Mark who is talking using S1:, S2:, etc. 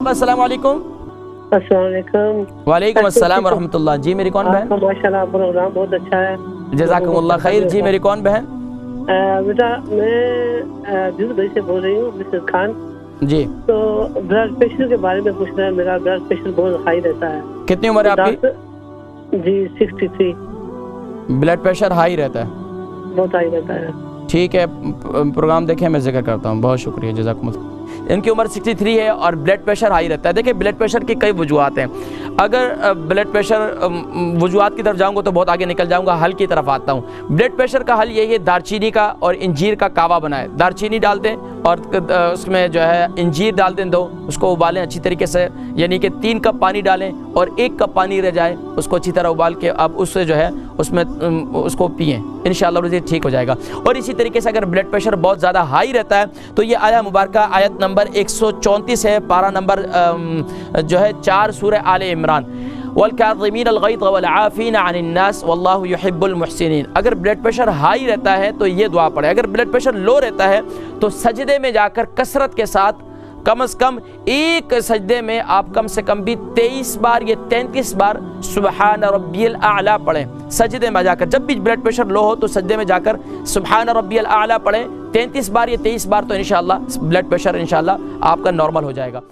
S1: السلام علیکم۔
S2: السلام علیکم۔
S1: وعلیکم السلام ورحمۃ اللہ۔ جی میری کون بہن؟
S2: ماشاءاللہ پروگرام بہت اچھا ہے،
S1: جزاکم اللہ خیر۔ جی میری کون بہن؟
S2: بیٹا میں بھائی سے بول رہی ہوں، مسز خان۔
S1: جی
S2: تو بلڈ پریشر کے بارے میں پوچھنا ہے، میرا بلڈ پریشر بہت ہائی رہتا ہے۔
S1: کتنی عمر ہے آپ کی؟
S2: جی 63۔
S1: بلڈ پریشر ہائی رہتا ہے؟
S2: بہت ہائی رہتا ہے۔
S1: ٹھیک ہے، پروگرام دیکھیں، میں ذکر کرتا ہوں۔ بہت شکریہ، جزاکم اللہ۔ ان کی عمر 63 ہے اور بلڈ پریشر ہائی رہتا ہے۔ دیکھیں بلڈ پریشر کی کئی وجوہات ہیں۔ اگر بلڈ پریشر وجوہات کی طرف جاؤں گا تو بہت آگے نکل جاؤں گا، حل کی طرف آتا ہوں۔ بلڈ پریشر کا حل یہی ہے، دارچینی کا اور انجیر کا کعوہ بنائیں۔ دارچینی ڈال دیں اور اس میں جو ہے انجیر ڈال دیں، دو اس کو ابالیں اچھی طریقے سے، یعنی کہ 3 کپ پانی ڈالیں اور 1 کپ پانی رہ جائے، اس کو اچھی طرح ابال کے اب اس سے جو ہے اس میں اس کو پئیں، انشاءاللہ روزی ٹھیک ہو جائے گا۔ اور اسی طریقے سے اگر بلڈ پریشر بہت زیادہ ہائی رہتا ہے تو یہ آیہ مبارکہ آیت نمبر 134 ہے، پارہ نمبر جو ہے 4 سورہ آل عمران، وَالْكَاظِمِينَ الْغَيْظَ وَالْعَافِينَ عَنِ النَّاسِ وَاللَّهُ يُحِبُّ الْمُحْسِنِينَ۔ اگر بلڈ پریشر ہائی رہتا ہے تو یہ دعا پڑھیں۔ اگر بلڈ پریشر لو رہتا ہے تو سجدے میں جا کر کثرت کے ساتھ کم از کم ایک سجدے میں آپ کم سے کم بھی 23 بار یا 33 بار سبحان ربی الاعلیٰ پڑھیں۔ سجدے میں جا کر جب بھی بلڈ پریشر لو ہو تو سجدے میں جا کر سبحان ربی الاعلیٰ پڑھیں 33 بار یا 23 بار، تو انشاءاللہ بلڈ پریشر انشاءاللہ آپ کا نارمل ہو جائے گا۔